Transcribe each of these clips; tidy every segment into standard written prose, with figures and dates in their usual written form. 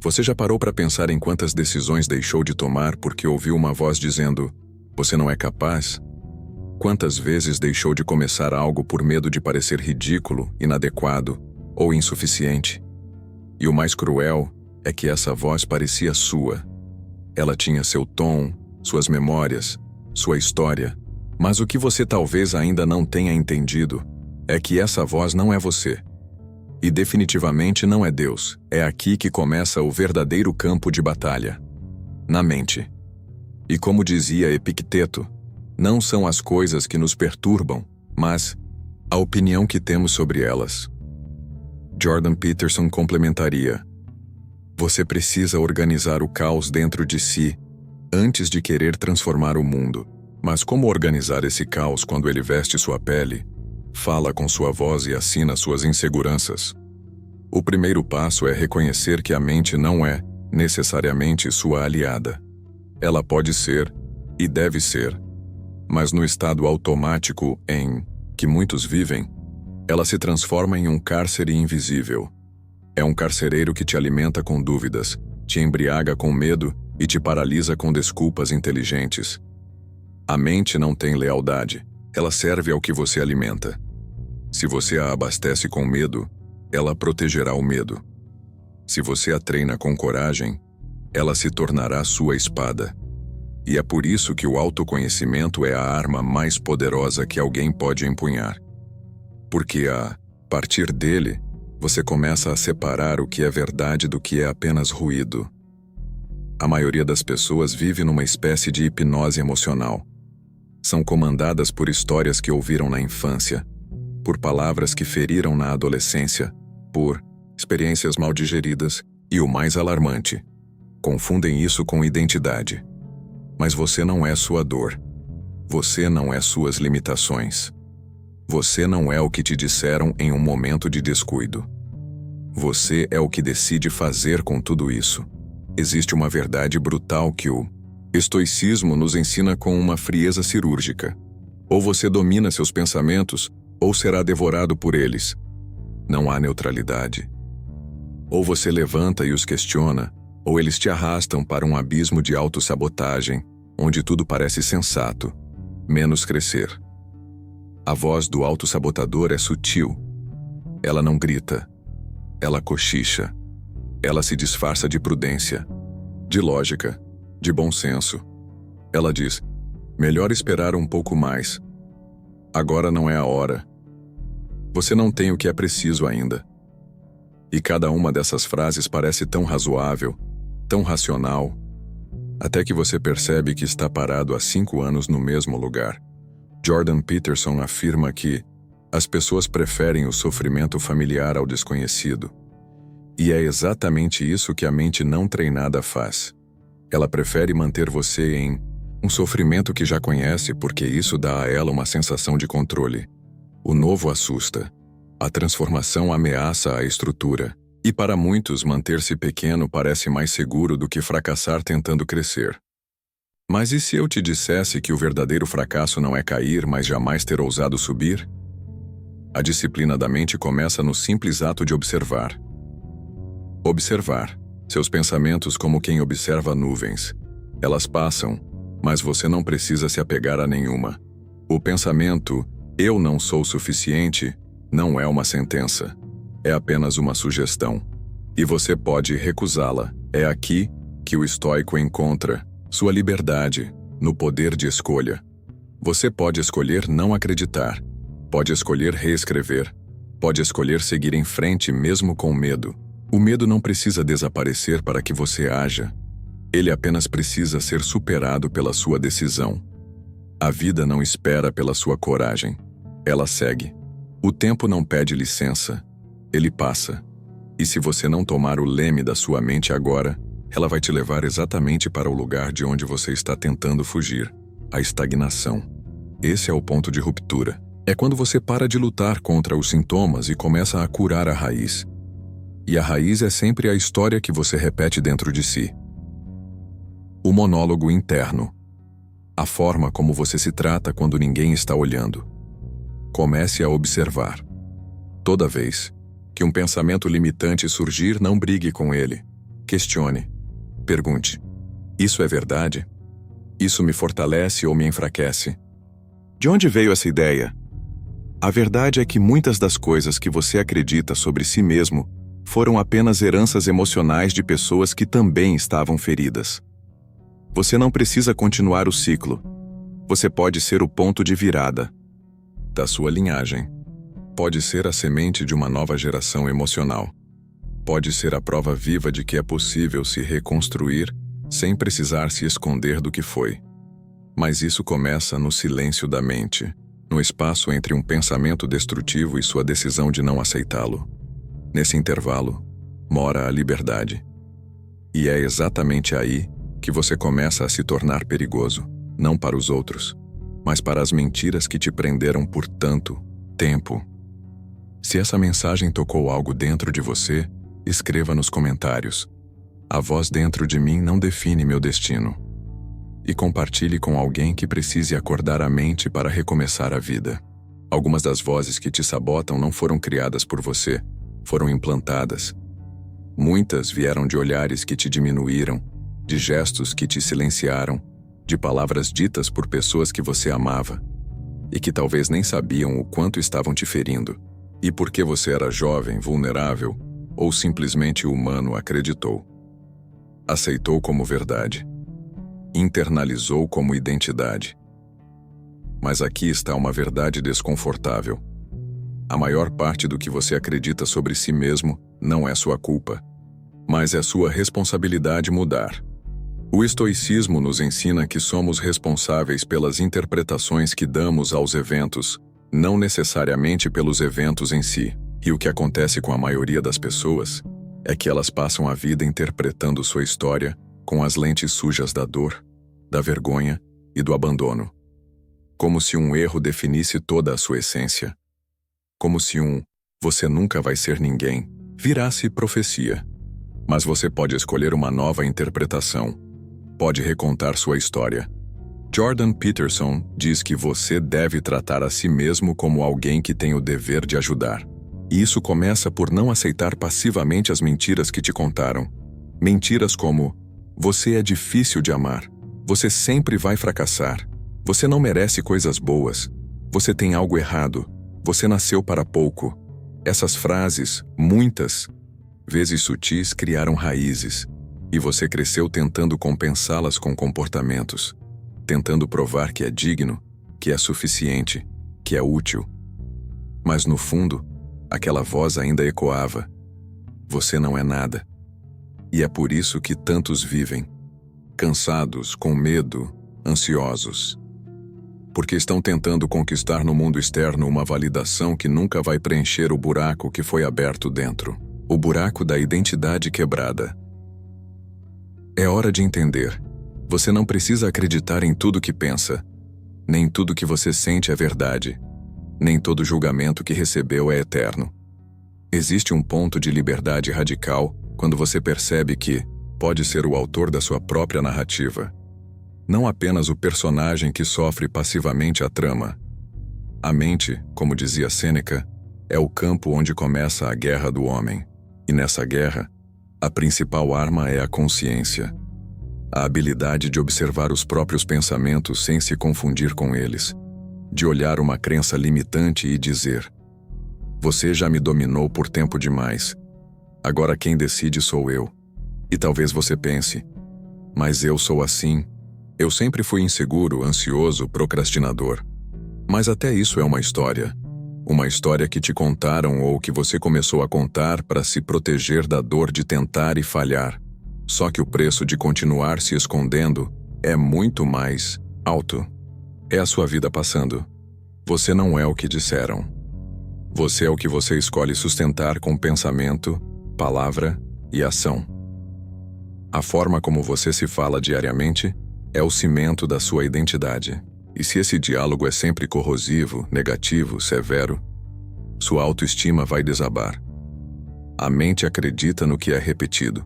Você já parou para pensar em quantas decisões deixou de tomar porque ouviu uma voz dizendo: "Você não é capaz"? Quantas vezes deixou de começar algo por medo de parecer ridículo, inadequado ou insuficiente? E o mais cruel é que essa voz parecia sua. Ela tinha seu tom, suas memórias, sua história. Mas o que você talvez ainda não tenha entendido é que essa voz não é você. E definitivamente não é Deus. É aqui que começa o verdadeiro campo de batalha. Na mente. E como dizia Epicteto, não são as coisas que nos perturbam, mas a opinião que temos sobre elas. Jordan Peterson complementaria: você precisa organizar o caos dentro de si antes de querer transformar o mundo. Mas como organizar esse caos quando ele veste sua pele, fala com sua voz e assina suas inseguranças? O primeiro passo é reconhecer que a mente não é, necessariamente, sua aliada. Ela pode ser, e deve ser, mas no estado automático em que muitos vivem, ela se transforma em um cárcere invisível. É um carcereiro que te alimenta com dúvidas, te embriaga com medo e te paralisa com desculpas inteligentes. A mente não tem lealdade, ela serve ao que você alimenta. Se você a abastece com medo, ela protegerá o medo. Se você a treina com coragem, ela se tornará sua espada. E é por isso que o autoconhecimento é a arma mais poderosa que alguém pode empunhar. Porque a partir dele, você começa a separar o que é verdade do que é apenas ruído. A maioria das pessoas vive numa espécie de hipnose emocional. São comandadas por histórias que ouviram na infância, por palavras que feriram na adolescência, por experiências mal digeridas e, o mais alarmante, confundem isso com identidade. Mas você não é sua dor. Você não é suas limitações. Você não é o que te disseram em um momento de descuido. Você é o que decide fazer com tudo isso. Existe uma verdade brutal que o estoicismo nos ensina com uma frieza cirúrgica. Ou você domina seus pensamentos, ou será devorado por eles. Não há neutralidade. Ou você levanta e os questiona, ou eles te arrastam para um abismo de autossabotagem, onde tudo parece sensato, menos crescer. A voz do autossabotador é sutil. Ela não grita. Ela cochicha. Ela se disfarça de prudência, de lógica, de bom senso. Ela diz: melhor esperar um pouco mais. Agora não é a hora. Você não tem o que é preciso ainda. E cada uma dessas frases parece tão razoável, tão racional, até que você percebe que está parado há 5 anos no mesmo lugar. Jordan Peterson afirma que as pessoas preferem o sofrimento familiar ao desconhecido. E é exatamente isso que a mente não treinada faz. Ela prefere manter você em um sofrimento que já conhece porque isso dá a ela uma sensação de controle. O novo assusta. A transformação ameaça a estrutura. E para muitos, manter-se pequeno parece mais seguro do que fracassar tentando crescer. Mas e se eu te dissesse que o verdadeiro fracasso não é cair, mas jamais ter ousado subir? A disciplina da mente começa no simples ato de observar. Observar seus pensamentos como quem observa nuvens. Elas passam, mas você não precisa se apegar a nenhuma. O pensamento, eu não sou suficiente, não é uma sentença. É apenas uma sugestão. E você pode recusá-la. É aqui que o estoico encontra sua liberdade, no poder de escolha. Você pode escolher não acreditar. Pode escolher reescrever. Pode escolher seguir em frente mesmo com medo. O medo não precisa desaparecer para que você haja. Ele apenas precisa ser superado pela sua decisão. A vida não espera pela sua coragem. Ela segue. O tempo não pede licença. Ele passa. E se você não tomar o leme da sua mente agora, ela vai te levar exatamente para o lugar de onde você está tentando fugir. A estagnação. Esse é o ponto de ruptura. É quando você para de lutar contra os sintomas e começa a curar a raiz. E a raiz é sempre a história que você repete dentro de si. O monólogo interno. A forma como você se trata quando ninguém está olhando. Comece a observar. Toda vez que um pensamento limitante surgir, não brigue com ele. Questione. Pergunte: isso é verdade? Isso me fortalece ou me enfraquece? De onde veio essa ideia? A verdade é que muitas das coisas que você acredita sobre si mesmo foram apenas heranças emocionais de pessoas que também estavam feridas. Você não precisa continuar o ciclo. Você pode ser o ponto de virada da sua linhagem. Pode ser a semente de uma nova geração emocional. Pode ser a prova viva de que é possível se reconstruir sem precisar se esconder do que foi. Mas isso começa no silêncio da mente, no espaço entre um pensamento destrutivo e sua decisão de não aceitá-lo. Nesse intervalo, mora a liberdade. E é exatamente aí que você começa a se tornar perigoso, não para os outros, mas para as mentiras que te prenderam por tanto tempo. Se essa mensagem tocou algo dentro de você, escreva nos comentários: a voz dentro de mim não define meu destino. E compartilhe com alguém que precise acordar a mente para recomeçar a vida. Algumas das vozes que te sabotam não foram criadas por você, foram implantadas. Muitas vieram de olhares que te diminuíram, de gestos que te silenciaram, de palavras ditas por pessoas que você amava e que talvez nem sabiam o quanto estavam te ferindo. E porque você era jovem, vulnerável ou simplesmente humano, acreditou. Aceitou como verdade. Internalizou como identidade. Mas aqui está uma verdade desconfortável. A maior parte do que você acredita sobre si mesmo não é sua culpa, mas é sua responsabilidade mudar. O estoicismo nos ensina que somos responsáveis pelas interpretações que damos aos eventos, não necessariamente pelos eventos em si. E o que acontece com a maioria das pessoas é que elas passam a vida interpretando sua história com as lentes sujas da dor, da vergonha e do abandono. Como se um erro definisse toda a sua essência. Como se "você nunca vai ser ninguém" virasse profecia. Mas você pode escolher uma nova interpretação. Pode recontar sua história. Jordan Peterson diz que você deve tratar a si mesmo como alguém que tem o dever de ajudar. E isso começa por não aceitar passivamente as mentiras que te contaram. Mentiras como: você é difícil de amar, você sempre vai fracassar, você não merece coisas boas, você tem algo errado, você nasceu para pouco. Essas frases, muitas vezes sutis, criaram raízes, e você cresceu tentando compensá-las com comportamentos, tentando provar que é digno, que é suficiente, que é útil. Mas no fundo, aquela voz ainda ecoava: você não é nada. E é por isso que tantos vivem, cansados, com medo, ansiosos. Porque estão tentando conquistar no mundo externo uma validação que nunca vai preencher o buraco que foi aberto dentro. O buraco da identidade quebrada. É hora de entender. Você não precisa acreditar em tudo que pensa. Nem tudo que você sente é verdade. Nem todo julgamento que recebeu é eterno. Existe um ponto de liberdade radical quando você percebe que pode ser o autor da sua própria narrativa. Não apenas o personagem que sofre passivamente a trama. A mente, como dizia Sêneca, é o campo onde começa a guerra do homem. E nessa guerra, a principal arma é a consciência. A habilidade de observar os próprios pensamentos sem se confundir com eles. De olhar uma crença limitante e dizer: você já me dominou por tempo demais. Agora quem decide sou eu. E talvez você pense: mas eu sou assim. Eu sempre fui inseguro, ansioso, procrastinador. Mas até isso é uma história. Uma história que te contaram ou que você começou a contar para se proteger da dor de tentar e falhar. Só que o preço de continuar se escondendo é muito mais alto. É a sua vida passando. Você não é o que disseram. Você é o que você escolhe sustentar com pensamento, palavra e ação. A forma como você se fala diariamente é o cimento da sua identidade. E se esse diálogo é sempre corrosivo, negativo, severo, sua autoestima vai desabar. A mente acredita no que é repetido.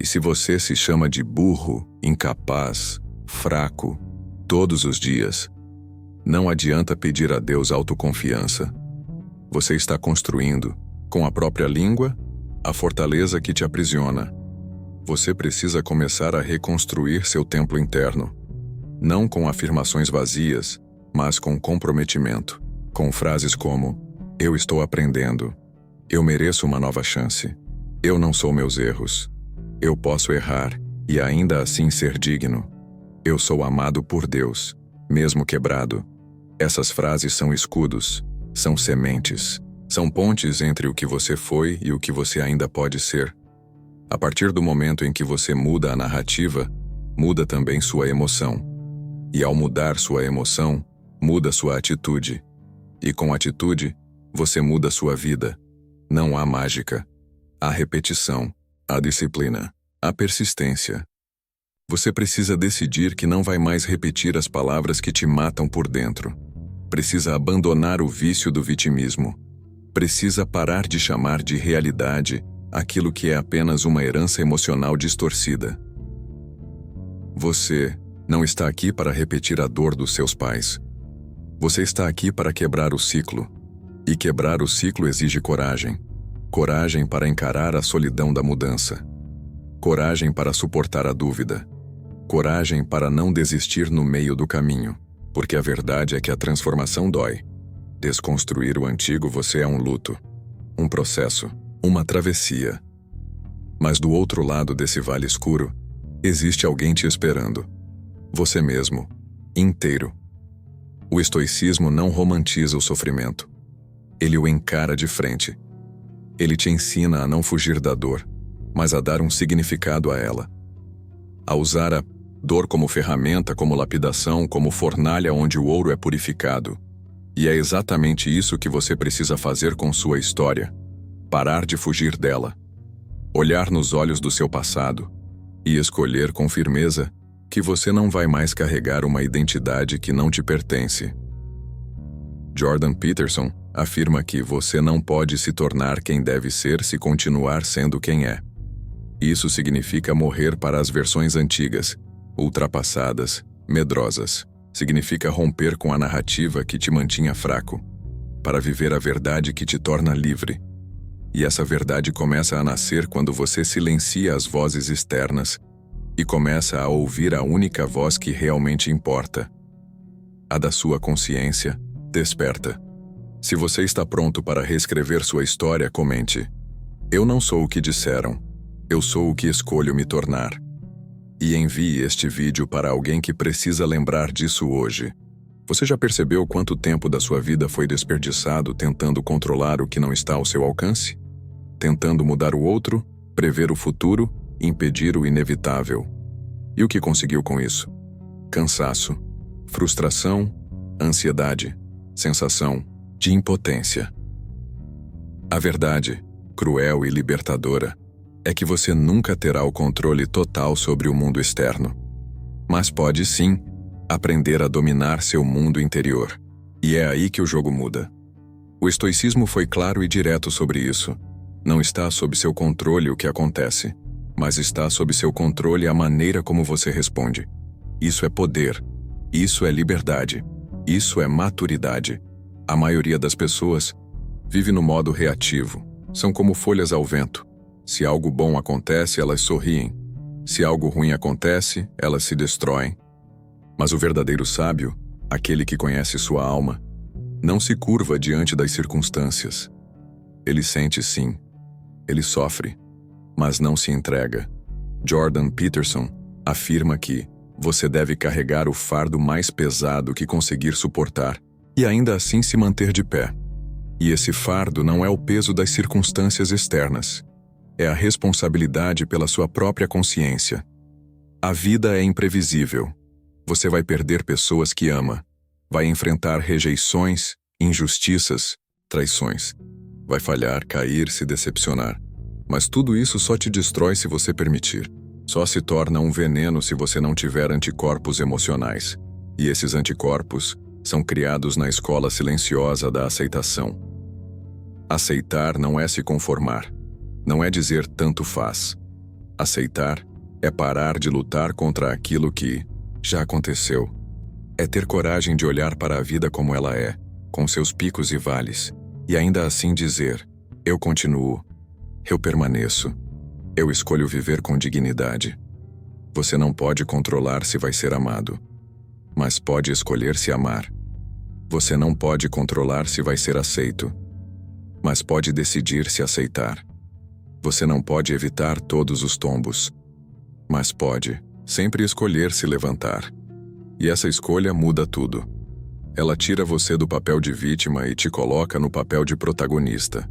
E se você se chama de burro, incapaz, fraco, todos os dias, não adianta pedir a Deus autoconfiança. Você está construindo, com a própria língua, a fortaleza que te aprisiona. Você precisa começar a reconstruir seu templo interno. Não com afirmações vazias, mas com comprometimento. Com frases como: eu estou aprendendo. Eu mereço uma nova chance. Eu não sou meus erros. Eu posso errar e ainda assim ser digno. Eu sou amado por Deus, mesmo quebrado. Essas frases são escudos, são sementes, são pontes entre o que você foi e o que você ainda pode ser. A partir do momento em que você muda a narrativa, muda também sua emoção. E ao mudar sua emoção, muda sua atitude. E com atitude, você muda sua vida. Não há mágica. Há repetição, há disciplina, há persistência. Você precisa decidir que não vai mais repetir as palavras que te matam por dentro. Precisa abandonar o vício do vitimismo. Precisa parar de chamar de realidade aquilo que é apenas uma herança emocional distorcida. Você não está aqui para repetir a dor dos seus pais. Você está aqui para quebrar o ciclo. E quebrar o ciclo exige coragem. Coragem para encarar a solidão da mudança. Coragem para suportar a dúvida. Coragem para não desistir no meio do caminho, porque a verdade é que a transformação dói. Desconstruir o antigo você é um luto, um processo, uma travessia. Mas do outro lado desse vale escuro, existe alguém te esperando. Você mesmo, inteiro. O estoicismo não romantiza o sofrimento. Ele o encara de frente. Ele te ensina a não fugir da dor, mas a dar um significado a ela. A usar a dor como ferramenta, como lapidação, como fornalha onde o ouro é purificado. E é exatamente isso que você precisa fazer com sua história. Parar de fugir dela. Olhar nos olhos do seu passado e escolher com firmeza que você não vai mais carregar uma identidade que não te pertence. Jordan Peterson afirma que você não pode se tornar quem deve ser se continuar sendo quem é. Isso significa morrer para as versões antigas, ultrapassadas, medrosas. Significa romper com a narrativa que te mantinha fraco, para viver a verdade que te torna livre. E essa verdade começa a nascer quando você silencia as vozes externas e começa a ouvir a única voz que realmente importa. A da sua consciência, desperta. Se você está pronto para reescrever sua história, comente: eu não sou o que disseram, eu sou o que escolho me tornar. E envie este vídeo para alguém que precisa lembrar disso hoje. Você já percebeu quanto tempo da sua vida foi desperdiçado tentando controlar o que não está ao seu alcance? Tentando mudar o outro, prever o futuro, impedir o inevitável. E o que conseguiu com isso? Cansaço, frustração, ansiedade, sensação de impotência. A verdade, cruel e libertadora, é que você nunca terá o controle total sobre o mundo externo. Mas pode sim aprender a dominar seu mundo interior. E é aí que o jogo muda. O estoicismo foi claro e direto sobre isso. Não está sob seu controle o que acontece, mas está sob seu controle a maneira como você responde. Isso é poder. Isso é liberdade. Isso é maturidade. A maioria das pessoas vive no modo reativo. São como folhas ao vento. Se algo bom acontece, elas sorriem. Se algo ruim acontece, elas se destroem. Mas o verdadeiro sábio, aquele que conhece sua alma, não se curva diante das circunstâncias. Ele sente sim. Ele sofre, mas não se entrega. Jordan Peterson afirma que você deve carregar o fardo mais pesado que conseguir suportar e ainda assim se manter de pé. E esse fardo não é o peso das circunstâncias externas. É a responsabilidade pela sua própria consciência. A vida é imprevisível. Você vai perder pessoas que ama. Vai enfrentar rejeições, injustiças, traições. Vai falhar, cair, se decepcionar. Mas tudo isso só te destrói se você permitir. Só se torna um veneno se você não tiver anticorpos emocionais. E esses anticorpos são criados na escola silenciosa da aceitação. Aceitar não é se conformar. Não é dizer tanto faz. Aceitar é parar de lutar contra aquilo que já aconteceu. É ter coragem de olhar para a vida como ela é, com seus picos e vales, e ainda assim dizer: eu continuo, eu permaneço, Eu escolho viver com dignidade. Você não pode controlar se vai ser amado, mas pode escolher se amar. Você não pode controlar se vai ser aceito, mas pode decidir se aceitar. Você não pode evitar todos os tombos, mas pode sempre escolher se levantar. E essa escolha muda tudo. Ela tira você do papel de vítima e te coloca no papel de protagonista.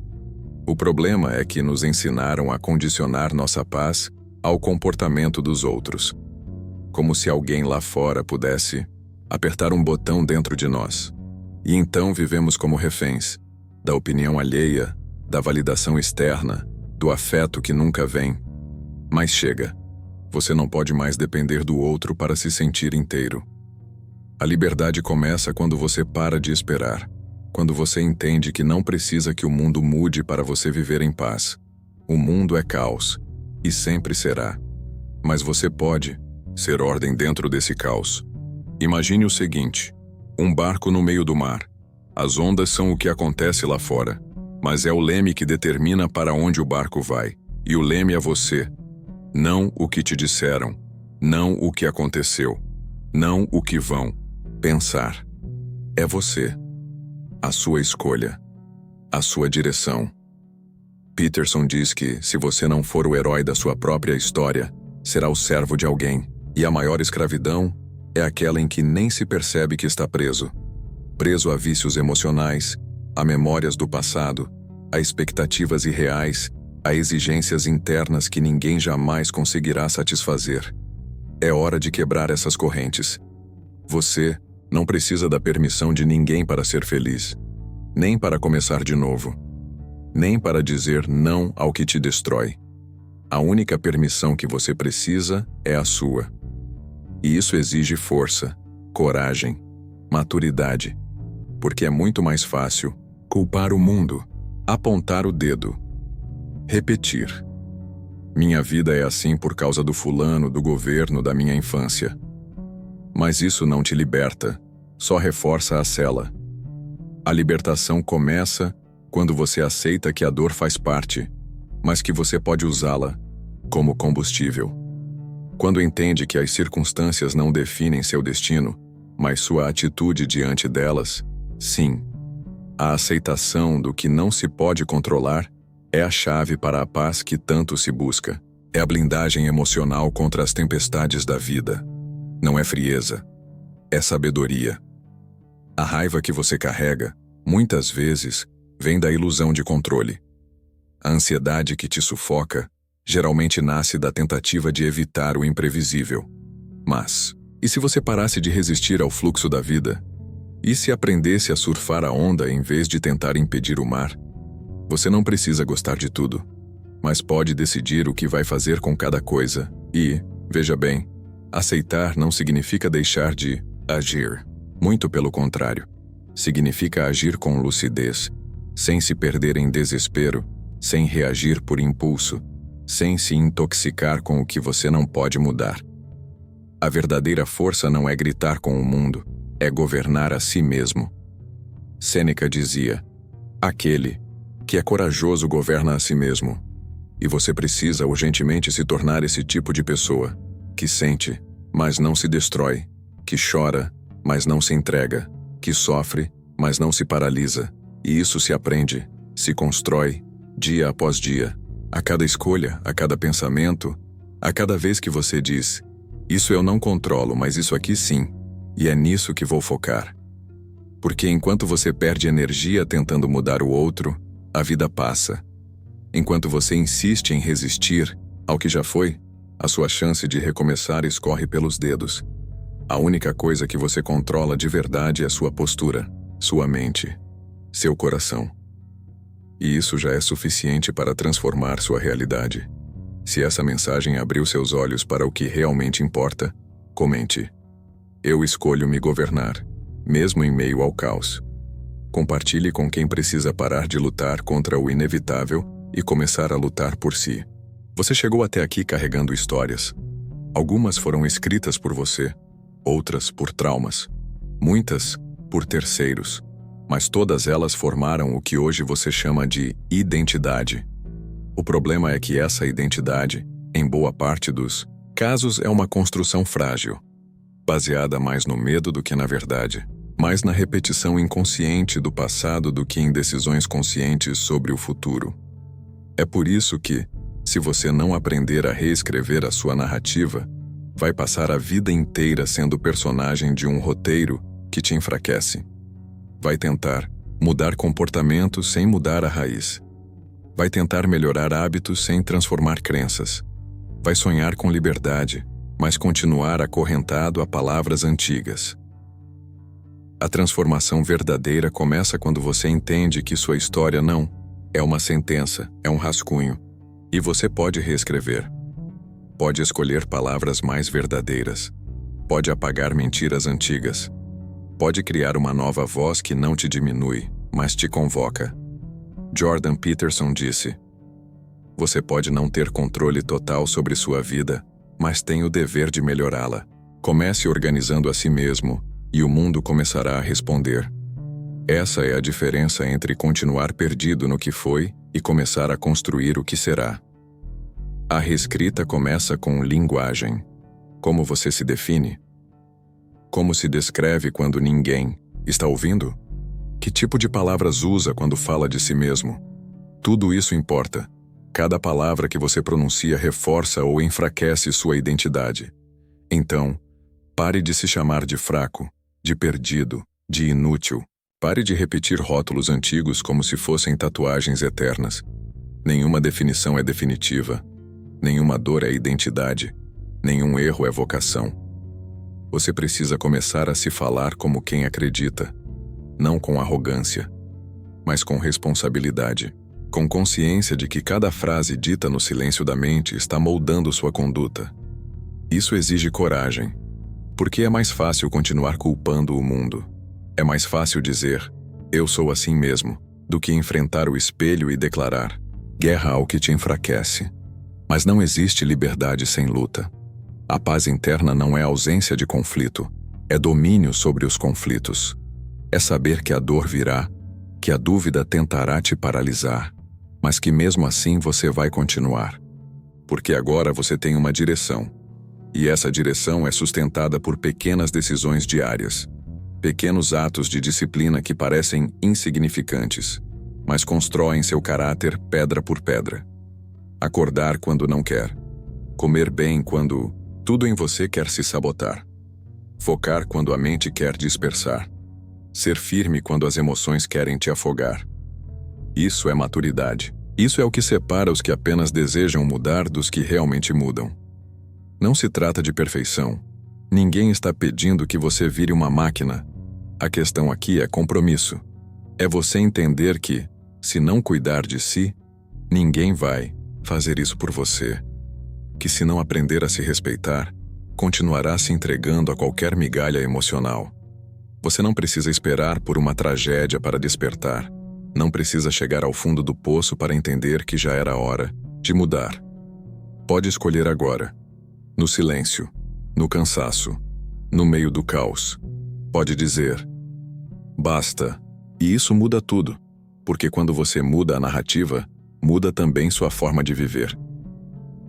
O problema é que nos ensinaram a condicionar nossa paz ao comportamento dos outros. Como se alguém lá fora pudesse apertar um botão dentro de nós. E então vivemos como reféns da opinião alheia, da validação externa, do afeto que nunca vem. Mas chega. Você não pode mais depender do outro para se sentir inteiro. A liberdade começa quando você para de esperar. Quando você entende que não precisa que o mundo mude para você viver em paz. O mundo é caos, e sempre será. Mas você pode ser ordem dentro desse caos. Imagine o seguinte: um barco no meio do mar. As ondas são o que acontece lá fora, mas é o leme que determina para onde o barco vai. E o leme é você. Não o que te disseram, não o que aconteceu, não o que vão pensar. É você. A sua escolha. A sua direção. Peterson diz que, se você não for o herói da sua própria história, será o servo de alguém. E a maior escravidão é aquela em que nem se percebe que está preso. Preso a vícios emocionais, a memórias do passado, a expectativas irreais, a exigências internas que ninguém jamais conseguirá satisfazer. É hora de quebrar essas correntes. Você não precisa da permissão de ninguém para ser feliz, nem para começar de novo, nem para dizer não ao que te destrói. A única permissão que você precisa é a sua. E isso exige força, coragem, maturidade, porque é muito mais fácil culpar o mundo, apontar o dedo, repetir. Minha vida é assim por causa do fulano, do governo, da minha infância. Mas isso não te liberta, só reforça a cela. A libertação começa quando você aceita que a dor faz parte, mas que você pode usá-la como combustível. Quando entende que as circunstâncias não definem seu destino, mas sua atitude diante delas, sim. A aceitação do que não se pode controlar é a chave para a paz que tanto se busca. É a blindagem emocional contra as tempestades da vida. Não é frieza, é sabedoria. A raiva que você carrega, muitas vezes, vem da ilusão de controle. A ansiedade que te sufoca geralmente nasce da tentativa de evitar o imprevisível. Mas, e se você parasse de resistir ao fluxo da vida? E se aprendesse a surfar a onda em vez de tentar impedir o mar? Você não precisa gostar de tudo, mas pode decidir o que vai fazer com cada coisa. E, veja bem, aceitar não significa deixar de agir. Muito pelo contrário. Significa agir com lucidez, sem se perder em desespero, sem reagir por impulso, sem se intoxicar com o que você não pode mudar. A verdadeira força não é gritar com o mundo, é governar a si mesmo. Sêneca dizia: aquele que é corajoso governa a si mesmo. E você precisa urgentemente se tornar esse tipo de pessoa, que sente, mas não se destrói, que chora, mas não se entrega, que sofre, mas não se paralisa. E isso se aprende, se constrói, dia após dia, a cada escolha, a cada pensamento, a cada vez que você diz: isso eu não controlo, mas isso aqui sim, e é nisso que vou focar. Porque enquanto você perde energia tentando mudar o outro, a vida passa. Enquanto você insiste em resistir ao que já foi, a sua chance de recomeçar escorre pelos dedos. A única coisa que você controla de verdade é sua postura, sua mente, seu coração. E isso já é suficiente para transformar sua realidade. Se essa mensagem abriu seus olhos para o que realmente importa, comente. Eu escolho me governar, mesmo em meio ao caos. Compartilhe com quem precisa parar de lutar contra o inevitável e começar a lutar por si. Você chegou até aqui carregando histórias. Algumas foram escritas por você, outras por traumas, muitas por terceiros, mas todas elas formaram o que hoje você chama de identidade. O problema é que essa identidade, em boa parte dos casos, é uma construção frágil, baseada mais no medo do que na verdade, mais na repetição inconsciente do passado do que em decisões conscientes sobre o futuro. É por isso que, se você não aprender a reescrever a sua narrativa, vai passar a vida inteira sendo personagem de um roteiro que te enfraquece. Vai tentar mudar comportamentos sem mudar a raiz. Vai tentar melhorar hábitos sem transformar crenças. Vai sonhar com liberdade, mas continuar acorrentado a palavras antigas. A transformação verdadeira começa quando você entende que sua história não é uma sentença, é um rascunho, e você pode reescrever. Pode escolher palavras mais verdadeiras. Pode apagar mentiras antigas. Pode criar uma nova voz que não te diminui, mas te convoca. Jordan Peterson disse: "Você pode não ter controle total sobre sua vida, mas tem o dever de melhorá-la. Comece organizando a si mesmo, e o mundo começará a responder." Essa é a diferença entre continuar perdido no que foi e começar a construir o que será. A reescrita começa com linguagem. Como você se define? Como se descreve quando ninguém está ouvindo? Que tipo de palavras usa quando fala de si mesmo? Tudo isso importa. Cada palavra que você pronuncia reforça ou enfraquece sua identidade. Então, pare de se chamar de fraco, de perdido, de inútil. Pare de repetir rótulos antigos como se fossem tatuagens eternas. Nenhuma definição é definitiva. Nenhuma dor é identidade. Nenhum erro é vocação. Você precisa começar a se falar como quem acredita, não com arrogância, mas com responsabilidade, com consciência de que cada frase dita no silêncio da mente está moldando sua conduta. Isso exige coragem, porque é mais fácil continuar culpando o mundo. É mais fácil dizer, "eu sou assim mesmo", do que enfrentar o espelho e declarar, "guerra ao que te enfraquece." Mas não existe liberdade sem luta. A paz interna não é ausência de conflito, é domínio sobre os conflitos. É saber que a dor virá, que a dúvida tentará te paralisar, mas que mesmo assim você vai continuar. Porque agora você tem uma direção. E essa direção é sustentada por pequenas decisões diárias. Pequenos atos de disciplina que parecem insignificantes, mas constroem seu caráter pedra por pedra. Acordar quando não quer. Comer bem quando tudo em você quer se sabotar. Focar quando a mente quer dispersar. Ser firme quando as emoções querem te afogar. Isso é maturidade. Isso é o que separa os que apenas desejam mudar dos que realmente mudam. Não se trata de perfeição. Ninguém está pedindo que você vire uma máquina. A questão aqui é compromisso. É você entender que, se não cuidar de si, ninguém vai fazer isso por você. Que se não aprender a se respeitar, continuará se entregando a qualquer migalha emocional. Você não precisa esperar por uma tragédia para despertar. Não precisa chegar ao fundo do poço para entender que já era hora de mudar. Pode escolher agora. No silêncio, no cansaço, no meio do caos. Pode dizer, basta. E isso muda tudo. Porque quando você muda a narrativa, muda também sua forma de viver.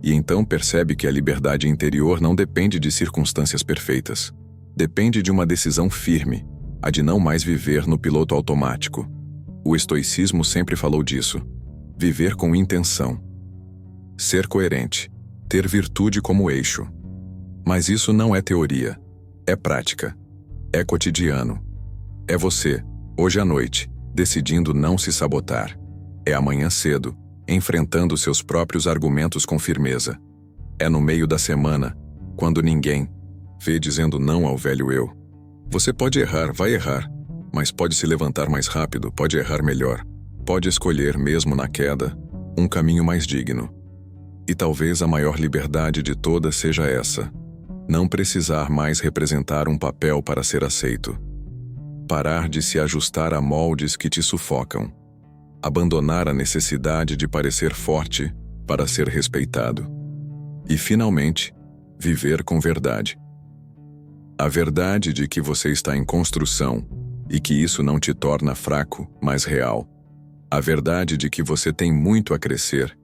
E então percebe que a liberdade interior não depende de circunstâncias perfeitas. Depende de uma decisão firme, a de não mais viver no piloto automático. O estoicismo sempre falou disso. Viver com intenção. Ser coerente. Ter virtude como eixo. Mas isso não é teoria. É prática. É cotidiano. É você, hoje à noite, decidindo não se sabotar. É amanhã cedo, enfrentando seus próprios argumentos com firmeza. É no meio da semana, quando ninguém vê dizendo não ao velho eu. Você pode errar, vai errar, mas pode se levantar mais rápido, pode errar melhor, pode escolher mesmo na queda, um caminho mais digno. E talvez a maior liberdade de todas seja essa: não precisar mais representar um papel para ser aceito. Parar de se ajustar a moldes que te sufocam. Abandonar a necessidade de parecer forte para ser respeitado. E, finalmente, viver com verdade. A verdade de que você está em construção e que isso não te torna fraco, mas real. A verdade de que você tem muito a crescer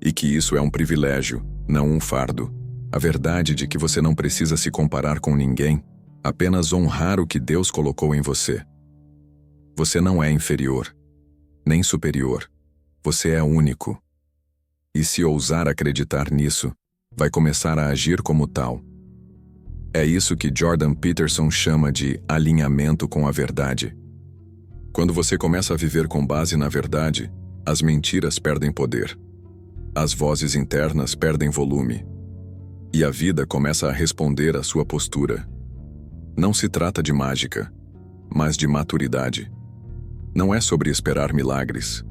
e que isso é um privilégio, não um fardo. A verdade de que você não precisa se comparar com ninguém, apenas honrar o que Deus colocou em você. Você não é inferior, nem superior. Você é único. E se ousar acreditar nisso, vai começar a agir como tal. É isso que Jordan Peterson chama de alinhamento com a verdade. Quando você começa a viver com base na verdade, as mentiras perdem poder. As vozes internas perdem volume. E a vida começa a responder à sua postura. Não se trata de mágica, mas de maturidade. Não é sobre esperar milagres.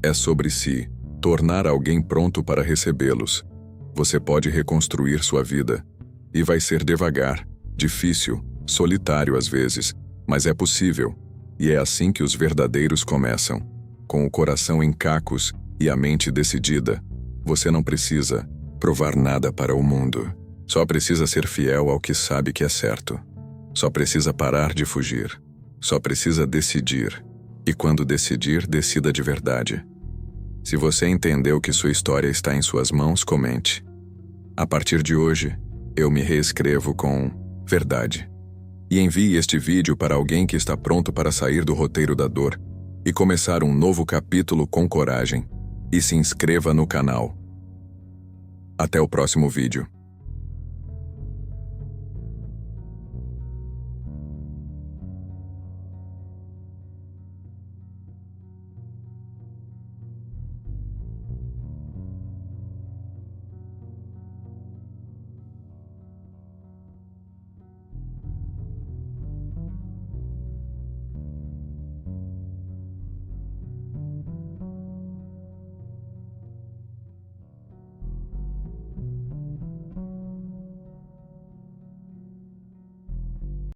É sobre se tornar alguém pronto para recebê-los. Você pode reconstruir sua vida. E vai ser devagar, difícil, solitário às vezes, mas é possível. E é assim que os verdadeiros começam. Com o coração em cacos e a mente decidida. Você não precisa provar nada para o mundo. Só precisa ser fiel ao que sabe que é certo. Só precisa parar de fugir. Só precisa decidir. E quando decidir, decida de verdade. Se você entendeu que sua história está em suas mãos, comente. A partir de hoje, eu me reescrevo com verdade. E envie este vídeo para alguém que está pronto para sair do roteiro da dor e começar um novo capítulo com coragem. E se inscreva no canal. Até o próximo vídeo.